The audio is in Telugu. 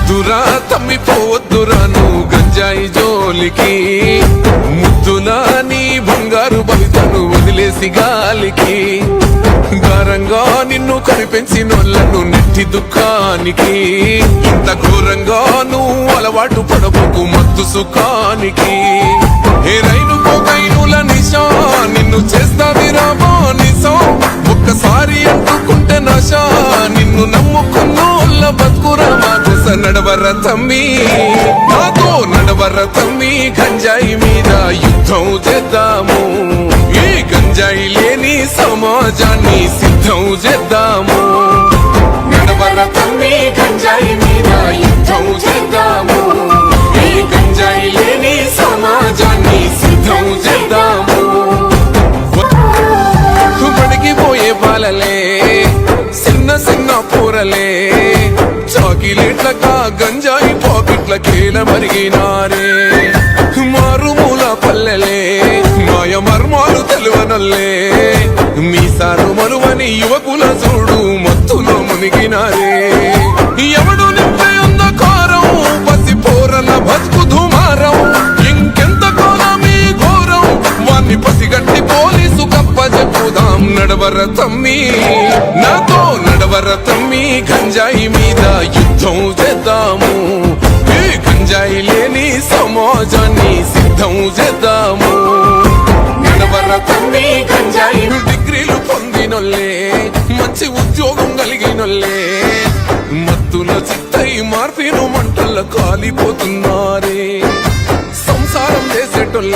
వద్దురా తమ్మిపోవద్దురా నువ్వు గంజాయి జోలికి, ముద్దులా నీ బంగారు భవితను వదిలేసి గాలికి, గారంగా నిన్ను కనిపెంచినోళ్లను నెట్టి దుఃఖానికి, ఇంత ఘోరంగా నువ్వు అలవాటు పడబోకు మత్తు సుఖానికి. ఏ రైలు పోకైనుల నిశా నిన్ను చేస్తాదిరా బానిసం, ఒక్కసారి అంటుకుంటే నశా నిన్ను నమ్ముకున్నోళ్ళ బతుకురా మాకుస. నడవర తమ్మి నాతో నడవర తమ్మి, గంజాయి మీద యుద్ధం చేద్దాము, ఈ గంజాయి లేని సమాజాన్ని సిద్ధం చేద్దాము. నడవర తమ్మి గంజాయి మీద యుద్ధం చేద్దాము, ఈ గంజాయి లేని సమాజాన్ని సిద్ధం చేద్దాము. పడికిపోయే బాలలే చిన్న చిన్న పూరలే, చాకిలేట్లకా గంజాయి పాకెట్ల కేల మరిగినారే, మారుమూల పల్లెలే మాయ మర్మాలు తెలువనల్లే, మీసారు మరువని యువకుల చూడు మత్తులో మునిగినారే. ఎవడు నింపే అంధకారం పసి పోరల బతుకు దుమారం, ఇంకెంత కాలమీ ఘోరం వాన్ని పసిగట్టి పోలీసు కప్ప చెప్పుదాం. నడవర తమ్మి నాతో నడవర తమ్మి, గంజాయి మీద యుద్ధం చేద్దాము, ఈ గంజాయి లేని సమాజాన్ని సిద్ధం చేద్దాము. నడవర తమ్మి గంజాయి డిగ్రీలు పొందినొల్లే, మంచి ఉద్యోగం కలిగినొల్లే, మత్తుల చిత్తై మార్పిను మంటల్లో కాలిపోతున్నారే, సంసారం చేసేటోళ్ళే